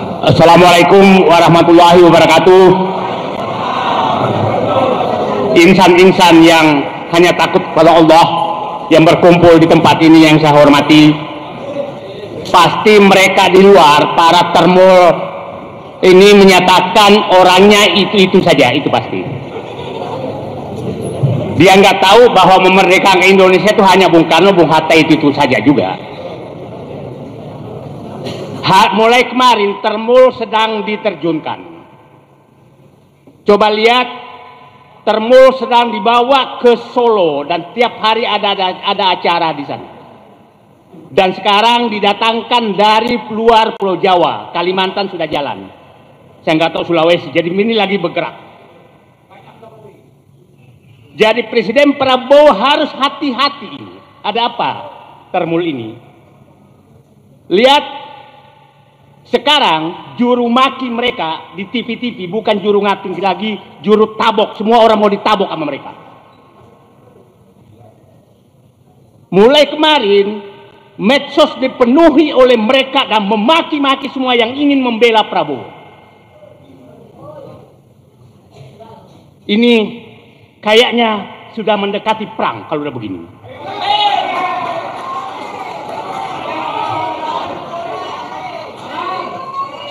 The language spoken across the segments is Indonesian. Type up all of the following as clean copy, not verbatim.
Assalamualaikum warahmatullahi wabarakatuh. Insan-insan yang hanya takut pada Allah yang berkumpul di tempat ini yang saya hormati, pasti mereka di luar, para termul ini menyatakan orangnya itu saja, itu pasti. Dia nggak tahu bahwa memerdekakan Indonesia itu hanya Bung Karno, Bung Hatta itu saja juga. Mulai kemarin termul sedang diterjunkan. Coba lihat, termul sedang dibawa ke Solo dan tiap hari ada acara di sana. Dan sekarang didatangkan dari luar Pulau Jawa, Kalimantan sudah jalan. Saya nggak tahu Sulawesi, jadi ini lagi bergerak. Jadi Presiden Prabowo harus hati-hati. Ada apa termul ini? Lihat. Sekarang juru maki mereka di TV-TV bukan juru ngatin lagi, juru tabok. Semua orang mau ditabok sama mereka. Mulai kemarin medsos dipenuhi oleh mereka dan memaki-maki semua yang ingin membela Prabowo. Ini kayaknya sudah mendekati perang kalau udah begini.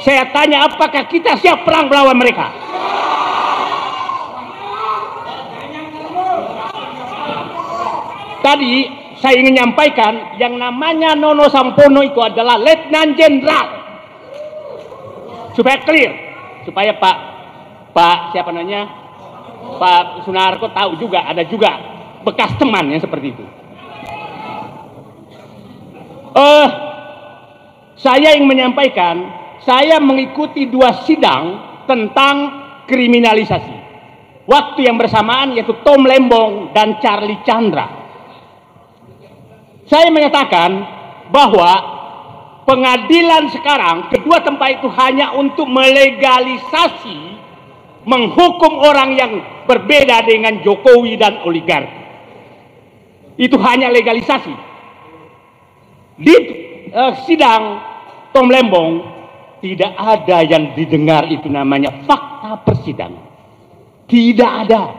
Saya tanya, apakah kita siap perang melawan mereka? Tadi saya ingin menyampaikan yang namanya Nono Sampono itu adalah Letnan Jenderal. Supaya clear, supaya Pak siapa namanya, Pak Sunarko tahu juga, ada juga bekas teman yang seperti itu. Saya ingin menyampaikan, saya mengikuti 2 sidang tentang kriminalisasi. Waktu yang bersamaan yaitu Tom Lembong dan Charlie Chandra. Saya menyatakan bahwa pengadilan sekarang, kedua tempat itu hanya untuk melegalisasi, menghukum orang yang berbeda dengan Jokowi dan oligarki. Itu hanya legalisasi. Di sidang Tom Lembong, tidak ada yang didengar itu namanya fakta persidangan. Tidak ada.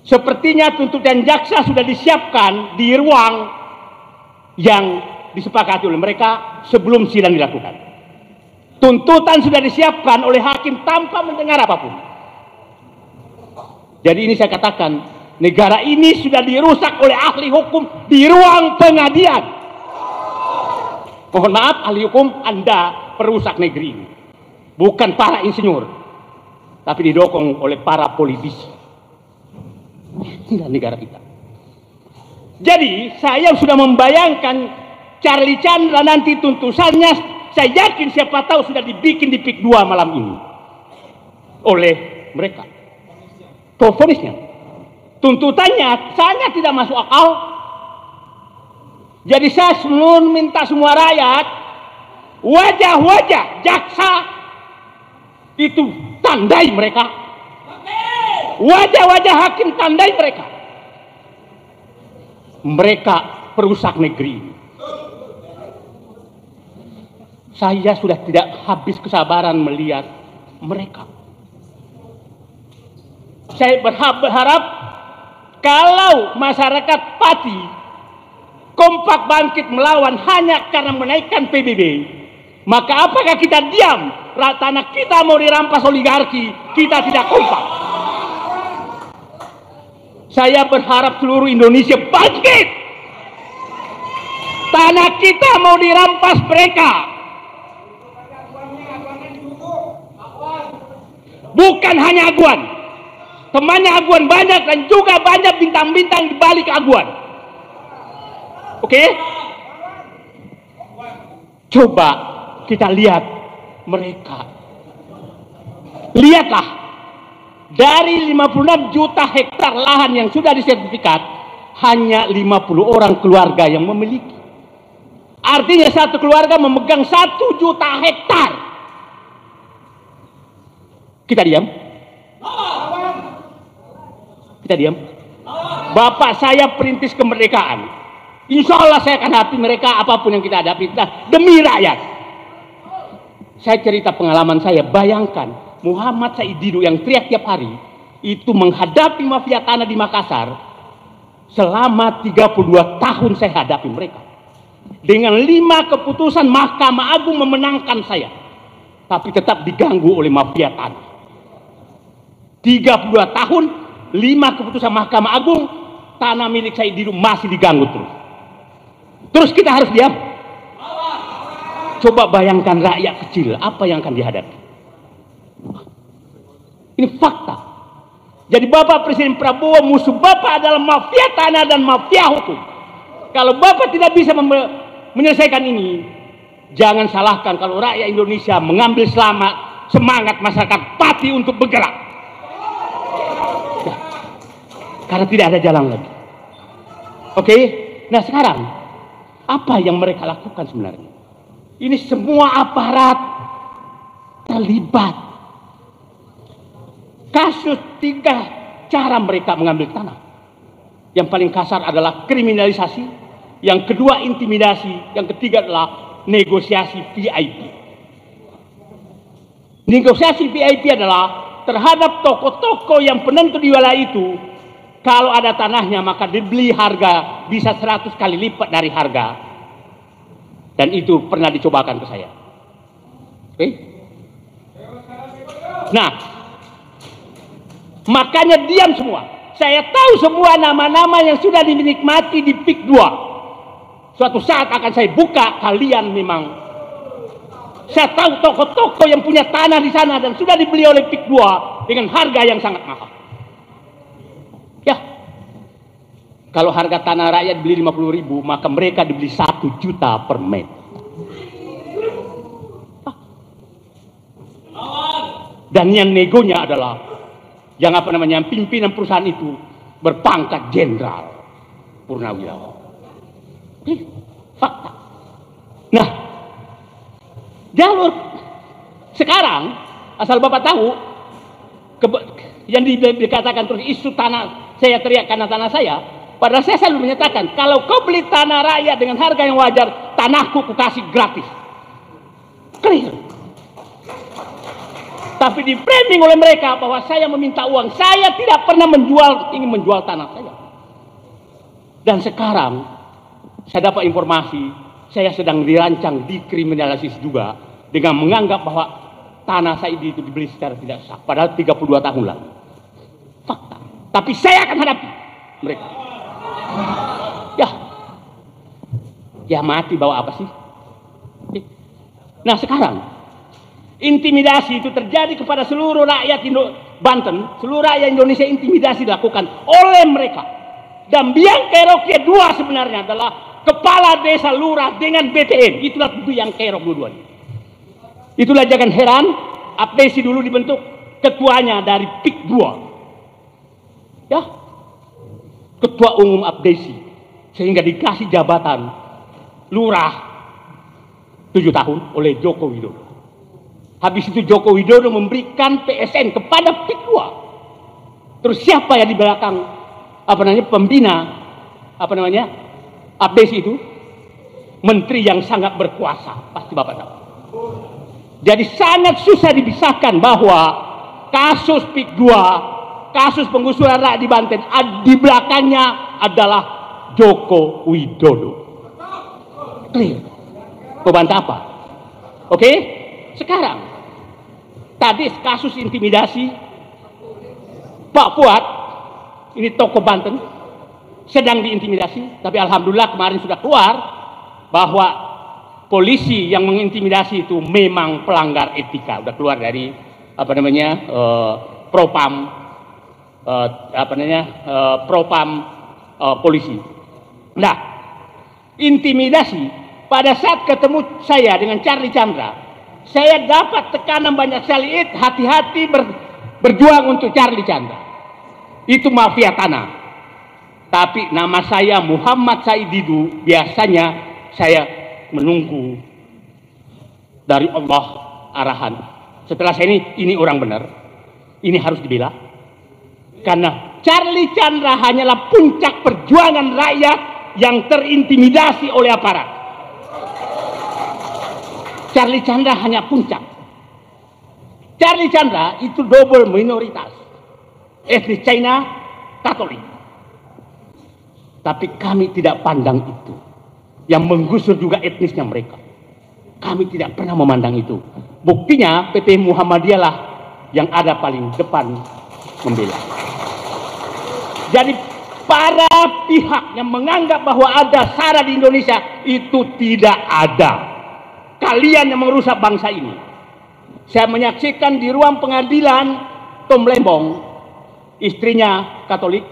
Sepertinya tuntutan jaksa sudah disiapkan di ruang yang disepakati oleh mereka sebelum sidang dilakukan. Tuntutan sudah disiapkan oleh hakim tanpa mendengar apapun. Jadi ini saya katakan, negara ini sudah dirusak oleh ahli hukum di ruang pengadilan. Mohon maaf ahli hukum, Anda perusak negeri ini. Bukan para insinyur, tapi didukung oleh para politisi. Inilah negara kita. Jadi saya sudah membayangkan Charlie Chandra nanti tuntutannya, saya yakin siapa tahu sudah dibikin di PIK 2 malam ini oleh mereka. Vonisnya, tuntutannya sangat tidak masuk akal. Jadi saya minta semua rakyat, wajah-wajah jaksa itu tandai mereka, wajah-wajah hakim tandai mereka. Mereka perusak negeri ini. Saya sudah tidak habis kesabaran melihat mereka. Saya berharap kalau masyarakat Pati kompak bangkit melawan hanya karena menaikkan PBB, maka apakah kita diam? Tanah kita mau dirampas oligarki, kita tidak kompak. Saya berharap seluruh Indonesia bangkit. Tanah kita mau dirampas mereka. Bukan hanya Aguan, temannya Aguan banyak dan juga banyak bintang-bintang di balik Aguan. Oke? Coba kita lihat mereka. Lihatlah, dari 56 juta hektar lahan yang sudah disertifikat, hanya 50 orang keluarga yang memiliki. Artinya satu keluarga memegang 1 juta hektar. Kita diam? Kita diam? Bapak saya perintis kemerdekaan. Insya Allah saya akan hadapi mereka apapun yang kita hadapi demi rakyat. Saya cerita pengalaman saya, bayangkan Muhammad Said Didu yang teriak tiap hari itu menghadapi mafia tanah di Makassar selama 32 tahun saya hadapi mereka. Dengan 5 keputusan Mahkamah Agung memenangkan saya, tapi tetap diganggu oleh mafia tanah. 32 tahun, 5 keputusan Mahkamah Agung, tanah milik Said Didu masih diganggu terus. Terus kita harus diam? Coba bayangkan rakyat kecil, apa yang akan dihadapi. Ini fakta. Jadi Bapak Presiden Prabowo, musuh Bapak adalah mafia tanah dan mafia hukum. Kalau Bapak tidak bisa menyelesaikan ini, jangan salahkan kalau rakyat Indonesia mengambil semangat masyarakat pati untuk bergerak. Ya. Karena tidak ada jalan lagi. Oke? Nah sekarang, apa yang mereka lakukan sebenarnya? Ini semua aparat terlibat. Kasus 3 cara mereka mengambil tanah. Yang paling kasar adalah kriminalisasi, yang kedua intimidasi, yang ketiga adalah negosiasi VIP. Negosiasi VIP adalah terhadap toko-toko yang penentu di wilayah itu, kalau ada tanahnya maka dibeli harga bisa 100 kali lipat dari harga. Dan itu pernah dicobakan ke saya. Oke? Nah, makanya diam semua. Saya tahu semua nama-nama yang sudah dinikmati di PIK 2. Suatu saat akan saya buka, kalian memang. Saya tahu toko-toko yang punya tanah di sana dan sudah dibeli oleh PIK 2 dengan harga yang sangat mahal. Ya. Kalau harga tanah rakyat beli 50.000, maka mereka dibeli 1 juta per meter. Dan yang negonya adalah yang pimpinan perusahaan itu berpangkat jenderal purnawirawan. Fakta. Nah, jalur sekarang asal Bapak tahu yang dikatakan terus isu tanah, saya teriak karena tanah saya. Padahal saya selalu menyatakan, kalau kau beli tanah rakyat dengan harga yang wajar, tanahku kasih gratis. Clear. Tapi di framing oleh mereka bahwa saya meminta uang. Saya tidak pernah ingin menjual tanah saya. Dan sekarang, saya dapat informasi, saya sedang dirancang dikriminalisasi juga, dengan menganggap bahwa tanah saya itu dibeli secara tidak sah. Padahal 32 tahun lalu. Fakta. Tapi saya akan hadapi mereka. Ya mati bawa apa sih? Nah sekarang intimidasi itu terjadi kepada seluruh rakyat Banten, seluruh rakyat Indonesia. Intimidasi dilakukan oleh mereka. Dan Biang Kerok kedua sebenarnya adalah kepala desa lurah dengan BTN. Itulah Biang Kerok dua-duanya. Itulah jangan heran, Abdesi dulu dibentuk ketuanya dari PIK 2. Ya, ketua umum Abdesi, sehingga dikasih jabatan lurah 7 tahun oleh Joko Widodo. Habis itu Joko Widodo memberikan PSN kepada PIK 2. Terus siapa yang di belakang pembina Abdesi itu? Menteri yang sangat berkuasa, pasti Bapak tahu. Jadi sangat susah dipisahkan bahwa kasus PIK 2, kasus penggusuran rakyat di Banten, di belakangnya adalah Joko Widodo. Clear. Membantah apa? Oke? Sekarang, tadi kasus intimidasi Pak Fuad, ini tokoh Banten, sedang diintimidasi, tapi alhamdulillah kemarin sudah keluar bahwa polisi yang mengintimidasi itu memang pelanggar etika, udah keluar dari propam polisi. Nah, intimidasi pada saat ketemu saya dengan Charlie Chandra, saya dapat tekanan banyak sekali, hati-hati berjuang untuk Charlie Chandra. Itu mafia tanah. Tapi nama saya Muhammad Said Didu, biasanya saya menunggu dari Allah arahan. Setelah saya ini orang benar, ini harus dibela. Karena Charlie Chandra hanyalah puncak perjuangan rakyat yang terintimidasi oleh aparat. Charlie Chandra hanya puncak. Charlie Chandra itu double minoritas. Etnis China, Katolik. Tapi kami tidak pandang itu. Yang menggusur juga etnisnya mereka. Kami tidak pernah memandang itu. Buktinya PP Muhammadiyah lah yang ada paling depan membela. Jadi para pihak yang menganggap bahwa ada SARA di Indonesia itu tidak ada. Kalian yang merusak bangsa ini. Saya menyaksikan di ruang pengadilan Tom Lembong, istrinya Katolik,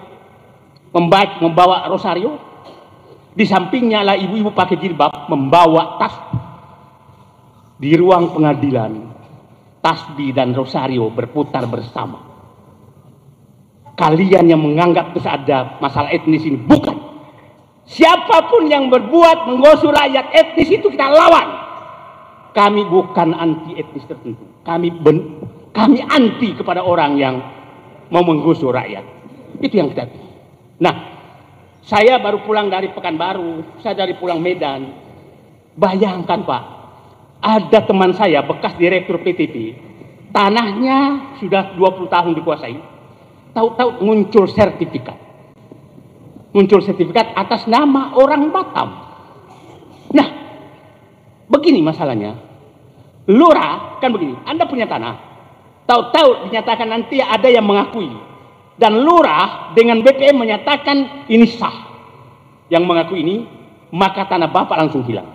membawa rosario. Di sampingnya lah ibu-ibu pakai jilbab membawa tas. Di ruang pengadilan, tasbih dan rosario berputar bersama. Kalian yang menganggap itu ada masalah etnis ini, bukan. Siapapun yang berbuat menggosur rakyat etnis itu kita lawan. Kami bukan anti etnis tertentu. Kami anti kepada orang yang mau menggusur rakyat. Itu yang kita. Nah, saya baru pulang dari Pekanbaru, saya dari pulang Medan. Bayangkan Pak, ada teman saya bekas direktur PTP, tanahnya sudah 20 tahun dikuasai. Tahu-tahu muncul sertifikat. Muncul sertifikat atas nama orang Batam. Nah, begini masalahnya. Lurah kan begini, Anda punya tanah, tahu-tahu dinyatakan nanti ada yang mengakui, dan lurah dengan BPM menyatakan ini sah, yang mengaku ini, maka tanah Bapak langsung hilang.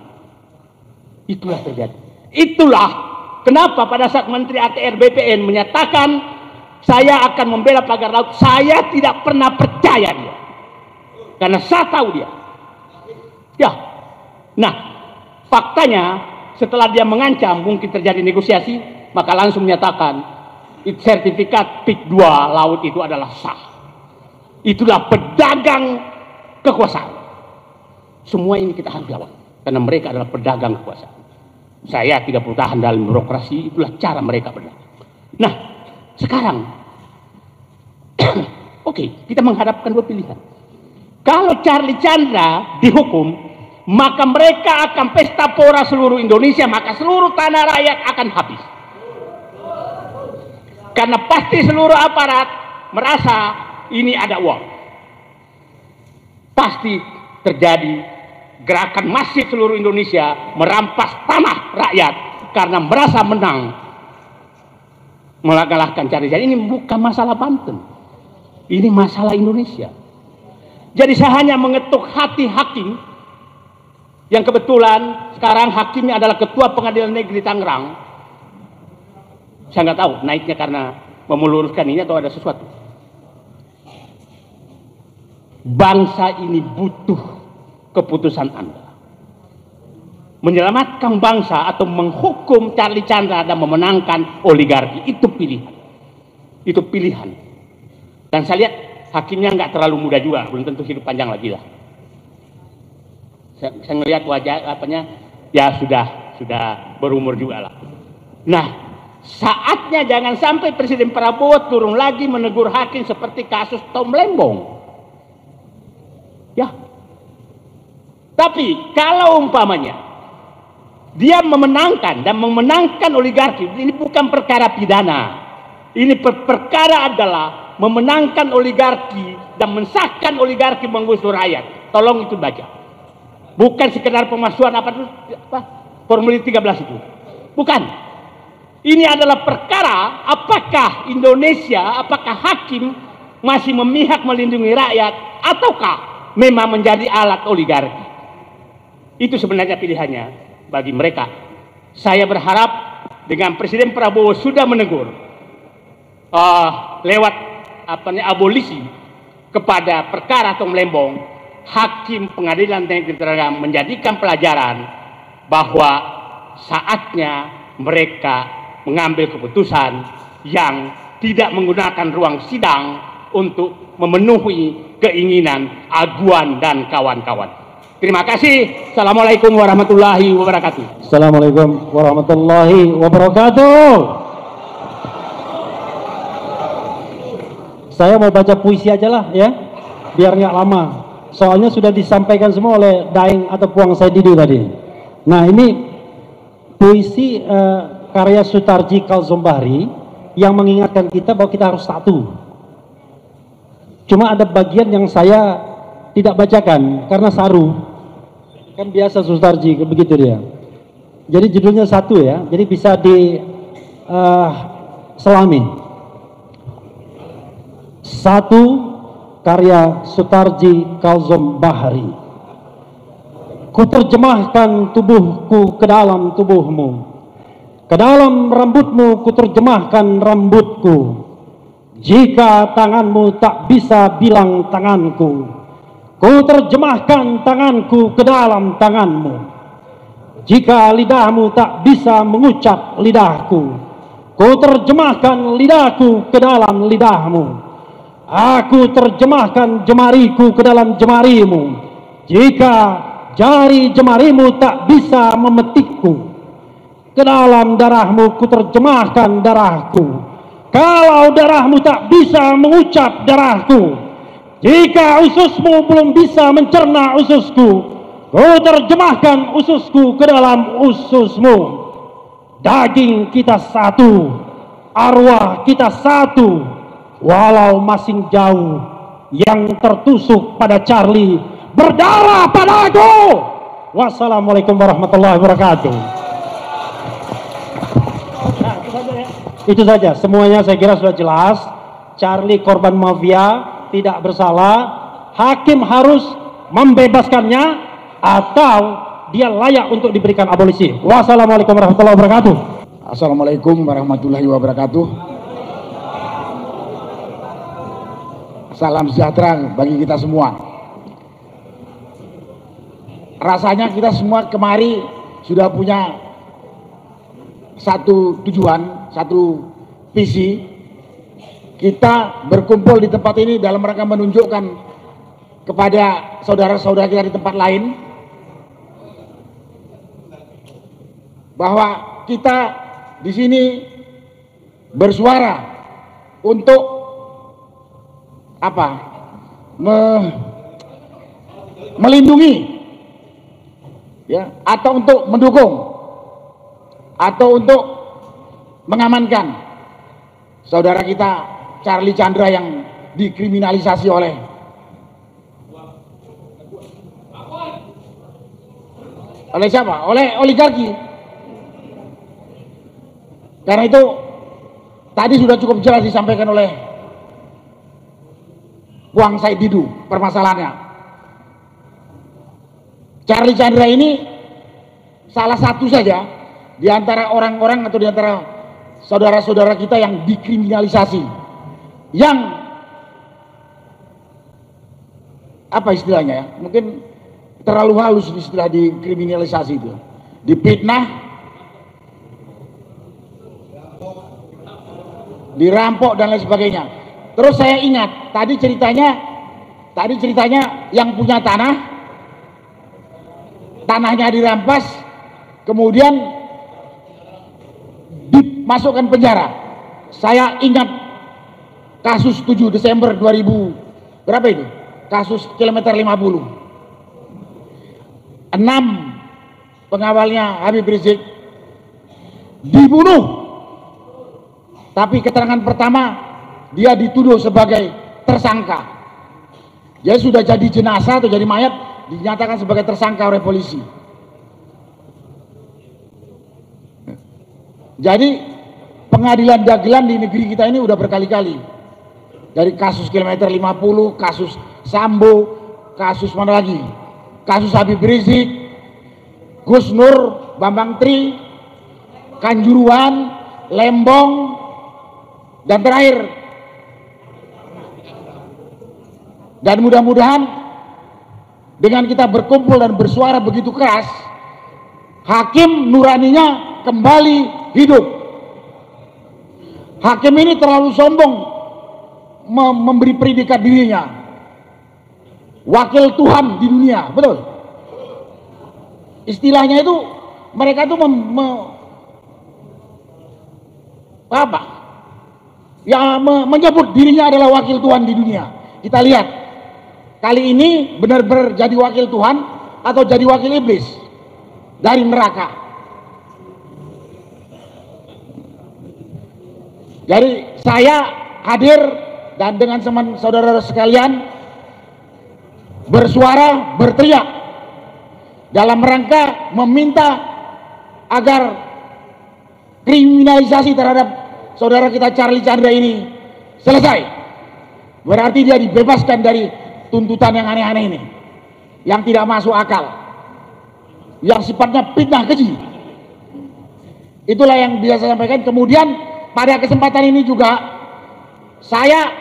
Itulah terjadi. Itulah kenapa pada saat Menteri ATR BPN menyatakan saya akan membela pagar laut, saya tidak pernah percaya dia, karena saya tahu dia. Ya, nah faktanya. Setelah dia mengancam mungkin terjadi negosiasi, maka langsung menyatakan sertifikat PIK 2 laut itu adalah sah. Itulah pedagang kekuasaan. Semua ini kita harus lawan karena mereka adalah pedagang kekuasaan. Saya 30 tahun dalam birokrasi, itulah cara mereka berdagang. Nah, sekarang oke, kita menghadapkan dua pilihan. Kalau Charlie Chandra dihukum, maka mereka akan pesta pora seluruh Indonesia, maka seluruh tanah rakyat akan habis. Karena pasti seluruh aparat merasa ini ada uang. Pasti terjadi gerakan masif seluruh Indonesia merampas tanah rakyat karena merasa menang mengalahkan Charlie Chandra. Ini bukan masalah Banten, ini masalah Indonesia. Jadi saya hanya mengetuk hati hakim yang kebetulan sekarang hakimnya adalah Ketua Pengadilan Negeri Tangerang. Saya nggak tahu naiknya karena meluruskan ini atau ada sesuatu. Bangsa ini butuh keputusan Anda. Menyelamatkan bangsa atau menghukum Charlie Chandra dan memenangkan oligarki, itu pilihan. Itu pilihan. Dan saya lihat hakimnya nggak terlalu muda juga, belum tentu hidup panjang lagi lah. Saya melihat wajah apanya, ya sudah berumur juga lah. Nah, saatnya jangan sampai Presiden Prabowo turun lagi menegur hakim seperti kasus Tom Lembong. Ya. Tapi kalau umpamanya dia memenangkan dan memenangkan oligarki, ini bukan perkara pidana. Ini perkara adalah memenangkan oligarki dan mensahkan oligarki menggusur rakyat. Tolong itu baca. Bukan sekedar pemalsuan apa formulir 13 itu. Bukan. Ini adalah perkara apakah Indonesia, apakah hakim masih memihak melindungi rakyat ataukah memang menjadi alat oligarki. Itu sebenarnya pilihannya bagi mereka. Saya berharap dengan Presiden Prabowo sudah menegur lewat abolisi kepada perkara Tom Lembong, hakim Pengadilan Negeri Tangerang menjadikan pelajaran bahwa saatnya mereka mengambil keputusan yang tidak menggunakan ruang sidang untuk memenuhi keinginan Aguan dan kawan-kawan. Terima kasih. Assalamualaikum warahmatullahi wabarakatuh. Assalamualaikum warahmatullahi wabarakatuh. Saya mau baca puisi aja lah ya, biar nggak lama. Soalnya sudah disampaikan semua oleh Daeng atau Puang Saididu tadi. Nah ini puisi karya Sutarji Kalzombahri yang mengingatkan kita bahwa kita harus satu. Cuma ada bagian yang saya tidak bacakan karena saru. Kan biasa Sutarji begitu dia. Jadi judulnya satu ya, jadi bisa di selami. Satu, karya Sutarji Kalzombahri. Ku terjemahkan tubuhku ke dalam tubuhmu, ke dalam rambutmu ku terjemahkan rambutku. Jika tanganmu tak bisa bilang tanganku, ku terjemahkan tanganku ke dalam tanganmu. Jika lidahmu tak bisa mengucap lidahku, ku terjemahkan lidahku ke dalam lidahmu. Aku terjemahkan jemariku ke dalam jemarimu. Jika jari jemarimu tak bisa memetikku, ke dalam darahmu ku terjemahkan darahku. Kalau darahmu tak bisa mengucap darahku, jika ususmu belum bisa mencerna ususku, ku terjemahkan ususku ke dalam ususmu. Daging kita satu, arwah kita satu, walau masing jauh. Yang tertusuk pada Charlie berdarah padaku. Wassalamualaikum warahmatullahi wabarakatuh. Nah, itu saja ya. Itu saja, semuanya saya kira sudah jelas. Charlie korban mafia, tidak bersalah. Hakim harus membebaskannya atau dia layak untuk diberikan abolisi. Wassalamualaikum warahmatullahi wabarakatuh. Assalamualaikum warahmatullahi wabarakatuh. Salam sejahtera bagi kita semua. Rasanya kita semua kemari sudah punya satu tujuan, satu visi. Kita berkumpul di tempat ini dalam rangka menunjukkan kepada saudara-saudara kita di tempat lain bahwa kita di sini bersuara untuk apa? Melindungi, ya, atau untuk mendukung, atau untuk mengamankan saudara kita Charlie Chandra yang dikriminalisasi oleh siapa? Oleh oligarki. Karena itu tadi sudah cukup jelas disampaikan oleh Wang Said Didu permasalahannya. Charlie Chandra ini salah satu saja di antara orang-orang atau di antara saudara-saudara kita yang dikriminalisasi, yang apa istilahnya ya, mungkin terlalu halus istilah dikriminalisasi itu, dipitnah, dirampok dan lain sebagainya. Terus saya ingat tadi ceritanya yang punya tanahnya dirampas, kemudian dimasukkan penjara. Saya ingat kasus 7 Desember 2000 berapa itu? Kasus kilometer 50. 6 pengawalnya Habib Rizik dibunuh. Tapi keterangan pertama dia dituduh sebagai tersangka. Dia sudah jadi jenazah atau jadi mayat, dinyatakan sebagai tersangka oleh polisi. Jadi pengadilan dagelan di negeri kita ini udah berkali-kali. Dari kasus kilometer 50, kasus Sambo, kasus mana lagi? Kasus Habib Rizik, Gus Nur, Bambang Tri, Kanjuruhan, Lembong, dan terakhir. Dan mudah-mudahan dengan kita berkumpul dan bersuara begitu keras, hakim nuraninya kembali hidup. Hakim ini terlalu sombong memberi predikat dirinya wakil Tuhan di dunia, betul? Istilahnya itu mereka itu menyebut dirinya adalah wakil Tuhan di dunia. Kita lihat kali ini benar-benar jadi wakil Tuhan atau jadi wakil iblis dari neraka. Jadi saya hadir dan dengan teman saudara sekalian bersuara, berteriak dalam rangka meminta agar kriminalisasi terhadap saudara kita Charlie Chandra ini selesai. Berarti dia dibebaskan dari tuntutan yang aneh-aneh ini, yang tidak masuk akal, yang sifatnya fitnah keji. Itulah yang bisa saya sampaikan. Kemudian pada kesempatan ini juga saya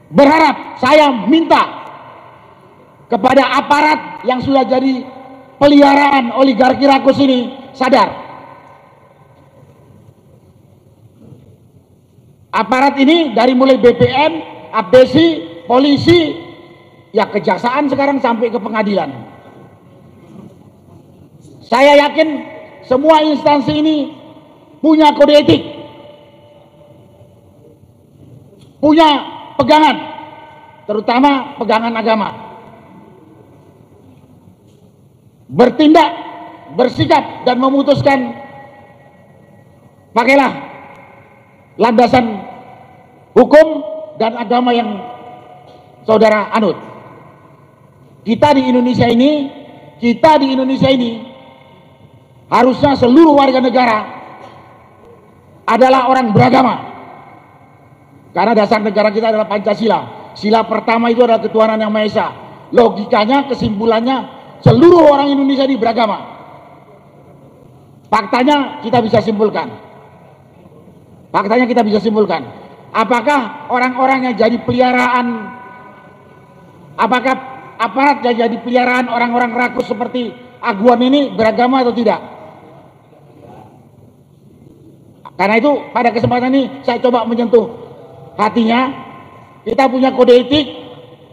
berharap, saya minta kepada aparat yang sudah jadi peliharaan oligarki rakus ini sadar. Aparat ini dari mulai BPN, ABSI, polisi, ya kejaksaan sekarang sampai ke pengadilan. Saya yakin semua instansi ini punya kode etik, punya pegangan, terutama pegangan agama. Bertindak, bersikap, dan memutuskan pakailah landasan hukum dan agama yang saudara anut. Kita di Indonesia ini harusnya seluruh warga negara adalah orang beragama, karena dasar negara kita adalah Pancasila. Sila pertama itu adalah ketuhanan yang Maha Esa. Logikanya, kesimpulannya, seluruh orang Indonesia ini beragama. Faktanya kita bisa simpulkan. Apakah orang-orang yang jadi peliharaan, apakah aparat yang jadi peliharaan orang-orang rakus seperti Aguan ini beragama atau tidak? Karena itu pada kesempatan ini saya coba menyentuh hatinya. Kita punya kode etik,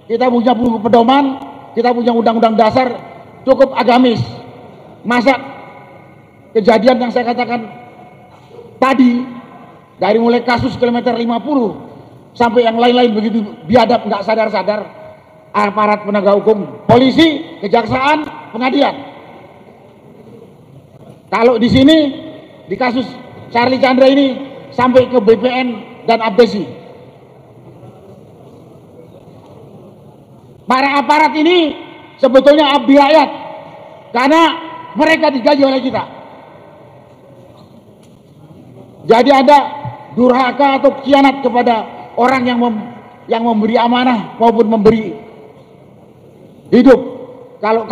kita punya buku pedoman, kita punya undang-undang dasar cukup agamis. Masa kejadian yang saya katakan tadi, dari mulai kasus kilometer 50 sampai yang lain-lain begitu biadab, nggak sadar-sadar, aparat penegak hukum, polisi, kejaksaan, pengadilan. Kalau di sini di kasus Charlie Chandra ini sampai ke BPN dan ABSI. Para aparat ini sebetulnya abdi rakyat, karena mereka digaji oleh kita. Jadi ada durhaka atau khianat kepada orang yang memberi amanah maupun memberi hidup. Kalau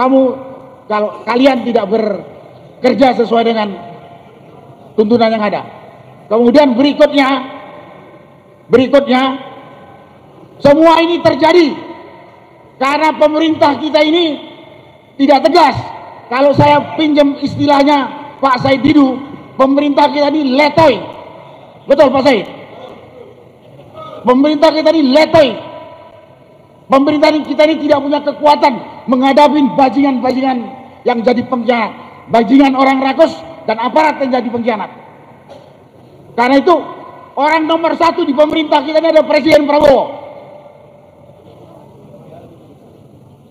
kalian tidak bekerja sesuai dengan tuntunan yang ada. Kemudian berikutnya semua ini terjadi karena pemerintah kita ini tidak tegas. Kalau saya pinjam istilahnya Pak Said Didu, pemerintah kita ini letoy. Betul Pak Said? Pemerintah kita ini letoy. Pemerintah kita ini tidak punya kekuatan menghadapi bajingan-bajingan yang jadi pengkhianat, bajingan orang rakus dan aparat yang jadi pengkhianat. Karena itu orang nomor satu di pemerintah kita ini adalah Presiden Prabowo.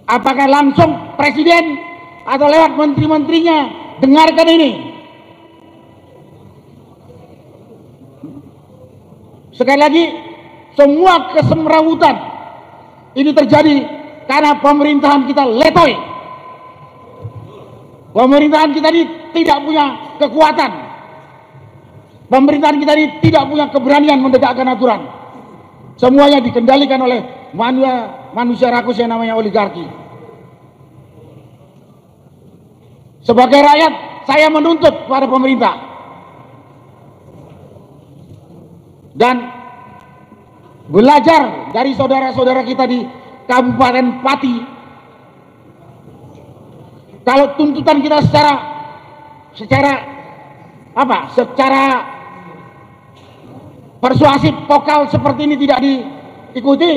Apakah langsung presiden atau lewat menteri-menterinya? Dengarkan ini. Sekali lagi, semua kesemrawutan ini terjadi karena pemerintahan kita letoy. Pemerintahan kita ini tidak punya kekuatan. Pemerintahan kita ini tidak punya keberanian menegakkan aturan. Semuanya dikendalikan oleh manusia rakus yang namanya oligarki. Sebagai rakyat, saya menuntut kepada pemerintah dan belajar dari saudara-saudara kita di Kabupaten Pati. Kalau tuntutan kita secara persuasif, vokal seperti ini tidak diikuti,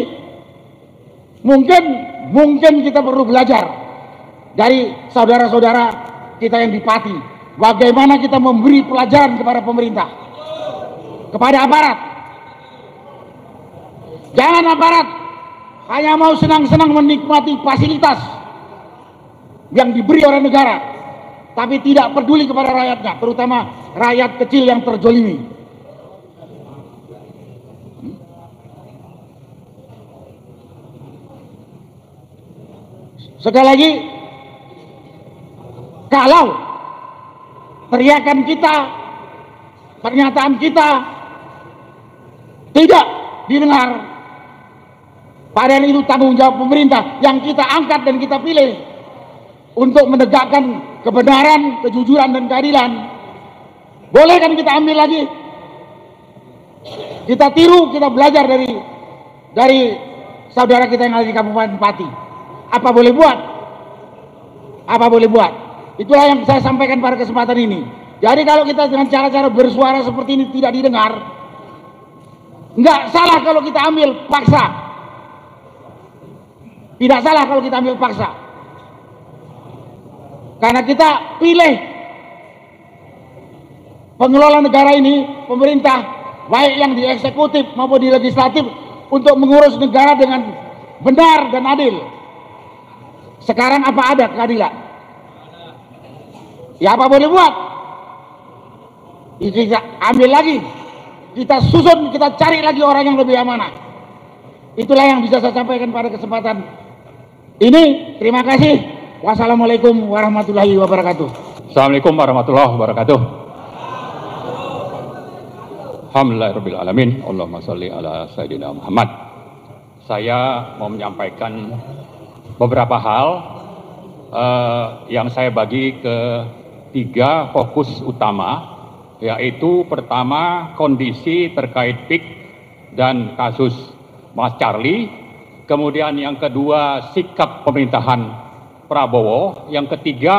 mungkin kita perlu belajar dari saudara-saudara kita yang di Pati, bagaimana kita memberi pelajaran kepada pemerintah, kepada aparat. Jangan aparat hanya mau senang-senang menikmati fasilitas yang diberi oleh negara, tapi tidak peduli kepada rakyatnya, terutama rakyat kecil yang terzolimi. Sekali lagi, kalau teriakan kita, pernyataan kita tidak didengar, padahal itu tanggung jawab pemerintah yang kita angkat dan kita pilih untuk menegakkan kebenaran, kejujuran, dan keadilan. Boleh kan kita ambil lagi? Kita tiru, kita belajar dari saudara kita yang ada di Kabupaten Pati. Apa boleh buat? Apa boleh buat? Itulah yang saya sampaikan pada kesempatan ini. Jadi kalau kita dengan cara-cara bersuara seperti ini tidak didengar, nggak salah kalau kita ambil paksa. Tidak salah kalau kita ambil paksa. Karena kita pilih pengelola negara ini, pemerintah, baik yang di eksekutif maupun di legislatif, untuk mengurus negara dengan benar dan adil. Sekarang apa ada keadilan? Ya apa boleh buat? Kita ambil lagi, kita susun, kita cari lagi orang yang lebih amanah. Itulah yang bisa saya sampaikan pada kesempatan ini. Terima kasih. Wassalamualaikum warahmatullahi wabarakatuh. Assalamualaikum warahmatullahi wabarakatuh. Alhamdulillahirrabbilalamin. Allahumma sholli ala Sayyidina Muhammad. Saya mau menyampaikan beberapa hal yang saya bagi ke 3 fokus utama, yaitu pertama kondisi terkait PIK dan kasus Mas Charlie, kemudian yang kedua sikap pemerintahan Prabowo, yang ketiga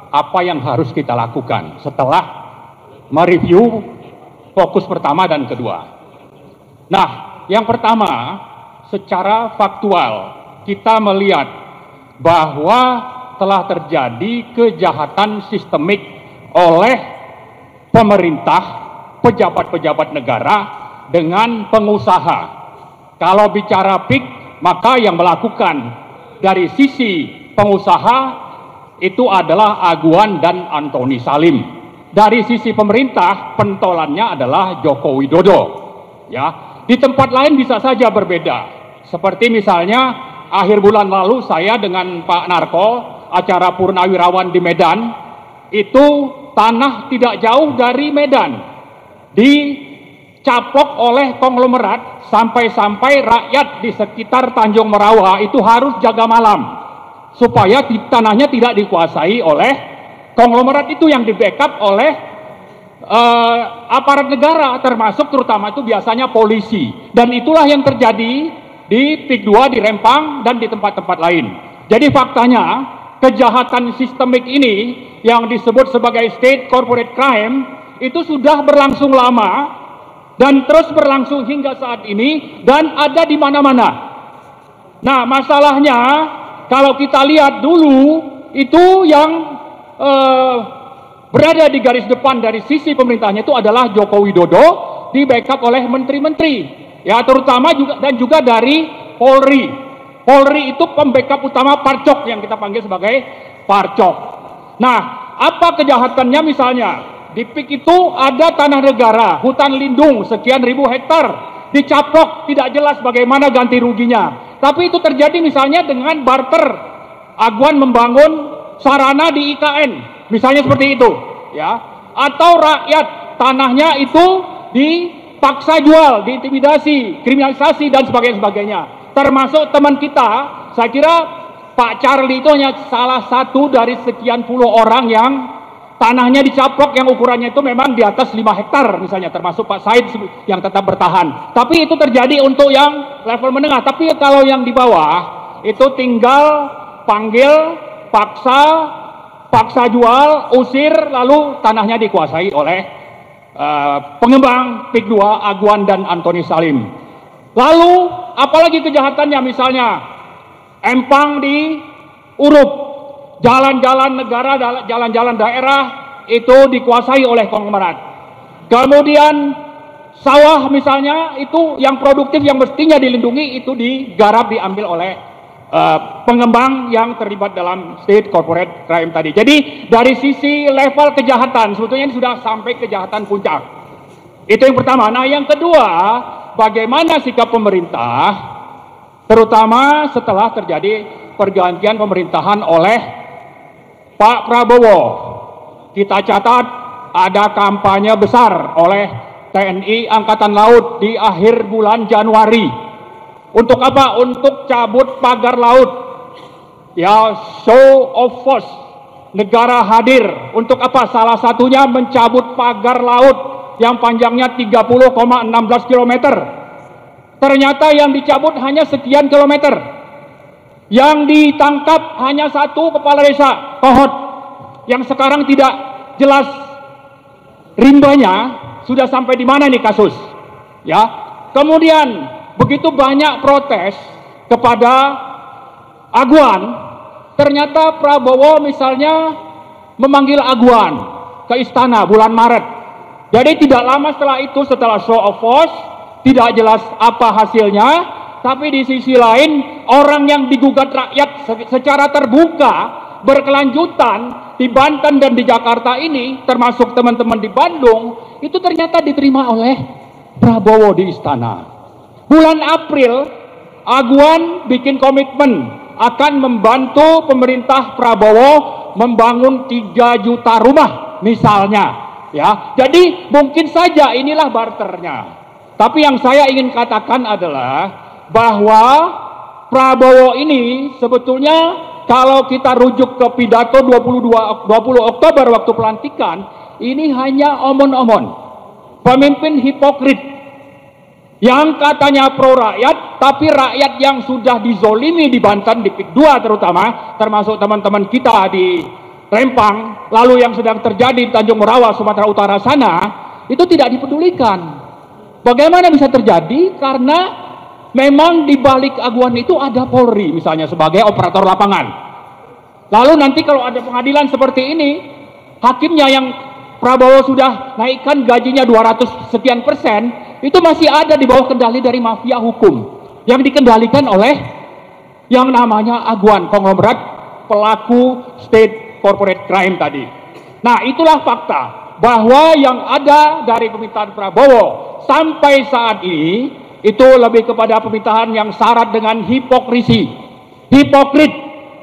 apa yang harus kita lakukan setelah mereview fokus pertama dan kedua. Nah, yang pertama, secara faktual kita melihat bahwa telah terjadi kejahatan sistemik oleh pemerintah, pejabat-pejabat negara dengan pengusaha. Kalau bicara PIK, maka yang melakukan dari sisi pengusaha itu adalah Aguan dan Antoni Salim. Dari sisi pemerintah, pentolannya adalah Joko Widodo. Ya, di tempat lain bisa saja berbeda. Seperti misalnya akhir bulan lalu saya dengan Pak Narko acara Purnawirawan di Medan, itu tanah tidak jauh dari Medan dicaplok oleh konglomerat, sampai-sampai rakyat di sekitar Tanjung Merawa itu harus jaga malam supaya tanahnya tidak dikuasai oleh konglomerat itu yang di-backup oleh aparat negara, termasuk terutama itu biasanya polisi. Dan itulah yang terjadi di PIK 2 di Rempang dan di tempat-tempat lain. Jadi faktanya kejahatan sistemik ini yang disebut sebagai state corporate crime itu sudah berlangsung lama dan terus berlangsung hingga saat ini dan ada di mana-mana. Nah, masalahnya kalau kita lihat dulu itu yang berada di garis depan dari sisi pemerintahnya itu adalah Joko Widodo, di backup oleh menteri-menteri, ya, terutama juga dari Polri. Polri itu pembackup utama Parcok yang kita panggil sebagai Parcok. Nah, apa kejahatannya? Misalnya di PIK itu ada tanah negara, hutan lindung sekian ribu hektar, dicaplok, tidak jelas bagaimana ganti ruginya. Tapi itu terjadi misalnya dengan barter, Aguan membangun sarana di IKN, misalnya seperti itu, ya. Atau rakyat tanahnya itu dipaksa jual, diintimidasi, kriminalisasi dan sebagainya. Termasuk teman kita, saya kira Pak Charlie itu hanya salah satu dari sekian puluh orang yang tanahnya dicaplok yang ukurannya itu memang di atas 5 hektar misalnya, termasuk Pak Said yang tetap bertahan. Tapi itu terjadi untuk yang level menengah. Tapi kalau yang di bawah itu tinggal panggil, paksa jual, usir, lalu tanahnya dikuasai oleh pengembang PIK 2 Aguan dan Antoni Salim. Lalu apalagi kejahatannya, misalnya empang di Urup, jalan-jalan negara, jalan-jalan daerah itu dikuasai oleh konglomerat. Kemudian sawah misalnya itu yang produktif yang mestinya dilindungi itu digarap, diambil oleh pengembang yang terlibat dalam state corporate crime tadi. Jadi dari sisi level kejahatan sebetulnya ini sudah sampai kejahatan puncak. Itu yang pertama. Nah, yang kedua, bagaimana sikap pemerintah terutama setelah terjadi pergantian pemerintahan oleh Pak Prabowo. Kita catat ada kampanye besar oleh TNI Angkatan Laut di akhir bulan Januari. Untuk apa? Untuk cabut pagar laut. Ya, show of force. Negara hadir. Untuk apa? Salah satunya mencabut pagar laut yang panjangnya 30,16 km. Ternyata yang dicabut hanya sekian kilometer. Yang ditangkap hanya satu kepala desa, Kohot, yang sekarang tidak jelas rimbanya sudah sampai di mana nih kasus. Ya. Kemudian begitu banyak protes kepada Aguan. Ternyata Prabowo misalnya memanggil Aguan ke istana bulan Maret. Jadi tidak lama setelah itu, setelah show of force, tidak jelas apa hasilnya, tapi di sisi lain orang yang digugat rakyat secara terbuka berkelanjutan di Banten dan di Jakarta ini, termasuk teman-teman di Bandung, itu ternyata diterima oleh Prabowo di istana. Bulan April, Aguan bikin komitmen akan membantu pemerintah Prabowo membangun 3 juta rumah misalnya, ya. Jadi mungkin saja inilah barternya. Tapi yang saya ingin katakan adalah bahwa Prabowo ini sebetulnya kalau kita rujuk ke pidato 20 Oktober waktu pelantikan, ini hanya omon-omon. Pemimpin hipokrit yang katanya pro rakyat, tapi rakyat yang sudah dizolimi di Banten, di PIK 2 terutama, termasuk teman-teman kita di Rempang, lalu yang sedang terjadi di Tanjung Merawa, Sumatera Utara sana, itu tidak dipedulikan. Bagaimana bisa terjadi? Karena memang di balik Aguan itu ada Polri misalnya sebagai operator lapangan. Lalu nanti kalau ada pengadilan seperti ini, hakimnya yang Prabowo sudah naikkan gajinya 200 sekian persen, itu masih ada di bawah kendali dari mafia hukum yang dikendalikan oleh yang namanya Aguan, konglomerat pelaku state corporate crime tadi. Nah, itulah fakta bahwa yang ada dari pemerintahan Prabowo sampai saat ini itu lebih kepada pemerintahan yang syarat dengan hipokrisi. Hipokrit,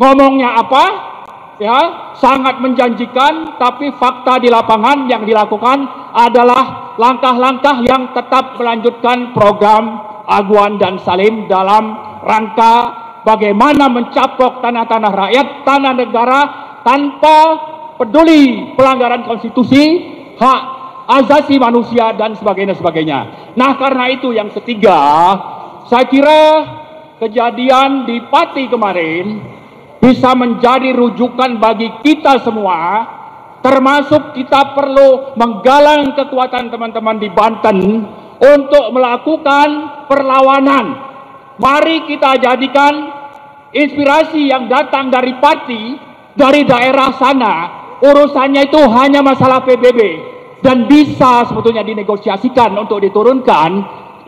ngomongnya apa? Ya, sangat menjanjikan, tapi fakta di lapangan yang dilakukan adalah langkah-langkah yang tetap melanjutkan program Aguan dan Salim dalam rangka bagaimana mencapok tanah-tanah rakyat, tanah negara tanpa peduli pelanggaran konstitusi, hak asasi manusia dan sebagainya. Nah, karena itu yang ketiga, saya kira kejadian di Pati kemarin bisa menjadi rujukan bagi kita semua, termasuk kita perlu menggalang kekuatan teman-teman di Banten untuk melakukan perlawanan. Mari kita jadikan inspirasi yang datang dari Pati, dari daerah sana, urusannya itu hanya masalah PBB dan bisa sebetulnya dinegosiasikan untuk diturunkan,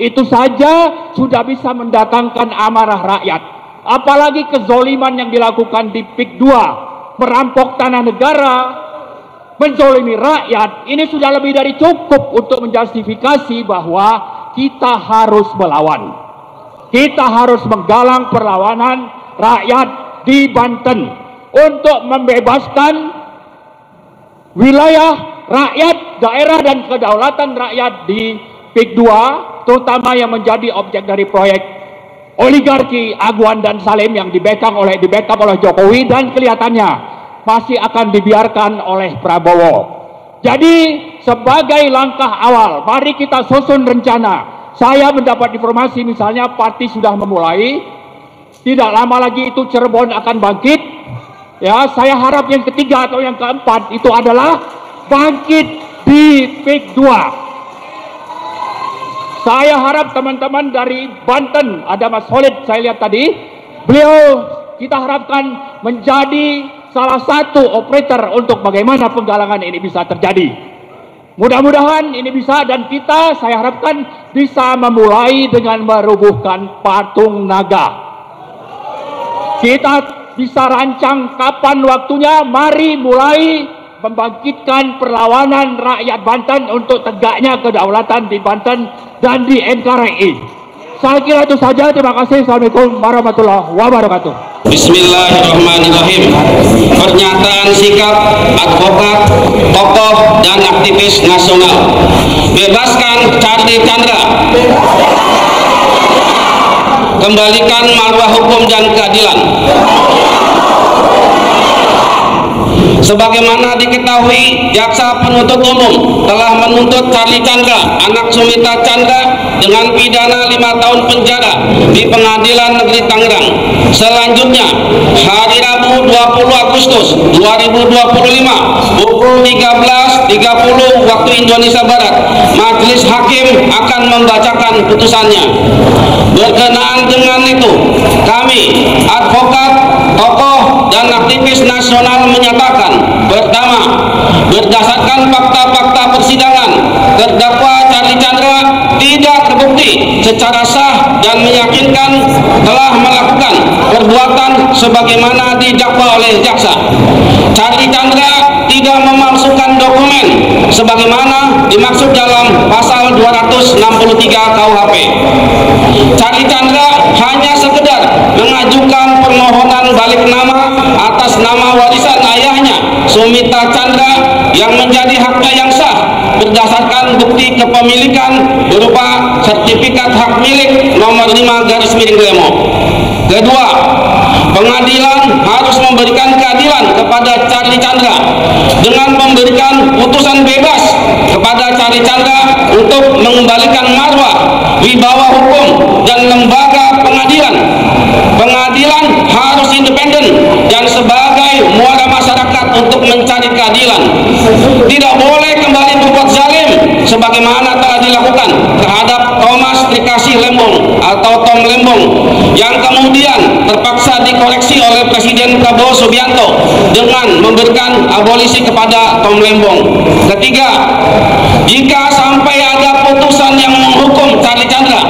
itu saja sudah bisa mendatangkan amarah rakyat. Apalagi kezoliman yang dilakukan di PIK 2, merampok tanah negara, menzolimi rakyat, ini sudah lebih dari cukup untuk menjustifikasi bahwa kita harus melawan. Kita harus menggalang perlawanan rakyat di Banten untuk membebaskan wilayah rakyat, daerah dan kedaulatan rakyat di PIK 2, terutama yang menjadi objek dari proyek oligarki Aguan dan Salim yang di-backup oleh Jokowi dan kelihatannya masih akan dibiarkan oleh Prabowo. Jadi sebagai langkah awal, mari kita susun rencana. Saya mendapat informasi misalnya Pati sudah memulai, tidak lama lagi itu Cirebon akan bangkit. Ya, saya harap yang ketiga atau yang keempat itu adalah bangkit di PIK 2. Saya harap teman-teman dari Banten, ada Mas Khalid saya lihat tadi, beliau kita harapkan menjadi salah satu operator untuk bagaimana penggalangan ini bisa terjadi. Mudah-mudahan ini bisa, dan kita saya harapkan bisa memulai dengan merubuhkan patung naga. Kita bisa rancang kapan waktunya, mari mulai membangkitkan perlawanan rakyat Banten untuk tegaknya kedaulatan di Banten dan di NKRI. Saya kira itu saja. Terima kasih. Assalamualaikum warahmatullahi wabarakatuh. Bismillahirrahmanirrahim. Pernyataan sikap advokat, tokoh, dan aktivis nasional. Bebaskan Charlie Chandra. Kembalikan marwah hukum dan keadilan. Sebagaimana diketahui, jaksa penuntut umum telah menuntut Charlie Chandra, anak Sumita Chandra, dengan pidana 5 tahun penjara di Pengadilan Negeri Tangerang. Selanjutnya, hari Rabu 20 Agustus 2025 pukul 13.30 waktu Indonesia Barat, Majelis Hakim akan membacakan putusannya. Berkenaan dengan itu, kami, advokat, tokoh, dan aktivis nasional menyatakan, pertama, berdasarkan fakta-fakta persidangan, terdakwa Charlie Chandra tidak terbukti secara sah dan meyakinkan telah melakukan perbuatan sebagaimana didakwa oleh jaksa. Charlie Chandra tidak memalsukan dokumen sebagaimana dimaksud dalam pasal 263 KUHP. Charlie Chandra hanya sekedar mengajukan permohonan balik nama atas nama warisan ayahnya Sumita Chandra yang menjadi haknya yang sah berdasarkan bukti kepemilikan berupa sertifikat hak milik nomor 5/Glemo. Kedua, pengadilan harus memberikan keadilan kepada Charlie Chandra dengan memberikan putusan bebas kepada Charlie Chandra untuk mengembalikan marwah, wibawa hukum, dan lembaga pengadilan. Pengadilan harus independen dan sebagai muara masyarakat untuk mencari keadilan. Tidak boleh kembali berbuat zalim sebagaimana telah dilakukan terhadap Thomas Trikasih Lembong atau Tom Lembong yang kemudian terpaksa dikoreksi oleh Presiden Prabowo Subianto dengan memberikan abolisi kepada Tom Lembong. Ketiga, jika sampai ada putusan yang menghukum Charlie Chandra,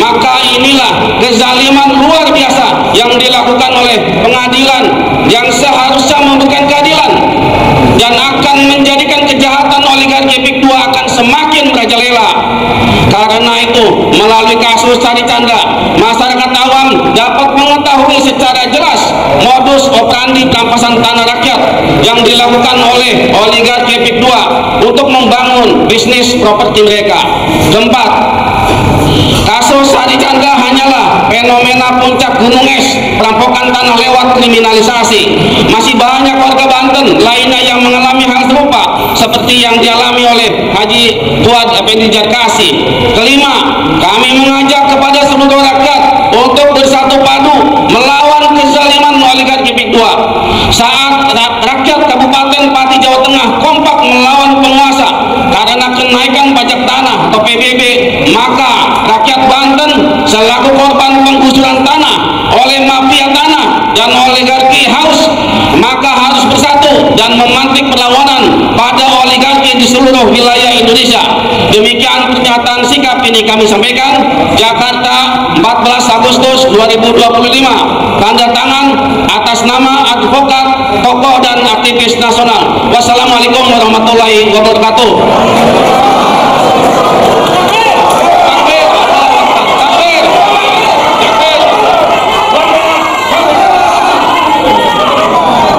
maka inilah kezaliman luar biasa yang dilakukan oleh pengadilan yang seharusnya memberikan keadilan dan akan menjadikan kejahatan oligarki Epic 2 akan semakin merajalela. Karena itu, melalui kasus Charlie Chandra, masyarakat awam dapat mengetahui secara jelas modus operandi perampasan tanah rakyat yang dilakukan oleh oligarki Epic 2 untuk membangun bisnis properti mereka. Keempat, kasus Charlie Chandra hanyalah fenomena puncak gunung es perampokan tanah lewat kriminalisasi. Masih banyak warga Banten lainnya yang mengalami hal serupa seperti yang dialami oleh Haji Fuad Effendi Jarkasi. Kelima, kami mengajak kepada seluruh rakyat untuk bersatu padu melawan kezaliman oligarki Epic 2. Saat rakyat Kabupaten Pati Jawa Tengah kompak melawan penguasa karena kenaikan pajak tanah atau PBB, maka rakyat Banten selaku korban penggusuran tanah oleh mafia tanah dan oligarki haus, maka harus bersatu dan memantik perlawanan pada oligarki di seluruh wilayah Indonesia. Demikian pernyataan sikap ini kami sampaikan. Jakarta, 14 Agustus 2025. Tanda tangan atas nama advokat, tokoh, dan aktivis nasional. Wassalamualaikum warahmatullahi wabarakatuh.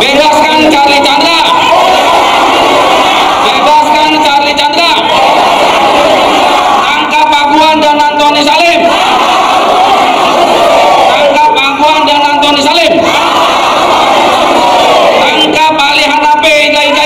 Bebaskan Charlie Chandra. Bebaskan Charlie Chandra. Tangkap Aguan dan Antoni Salim. Tangkap Aguan dan Antoni Salim. Tangkap Ali Hanafi Hidayat.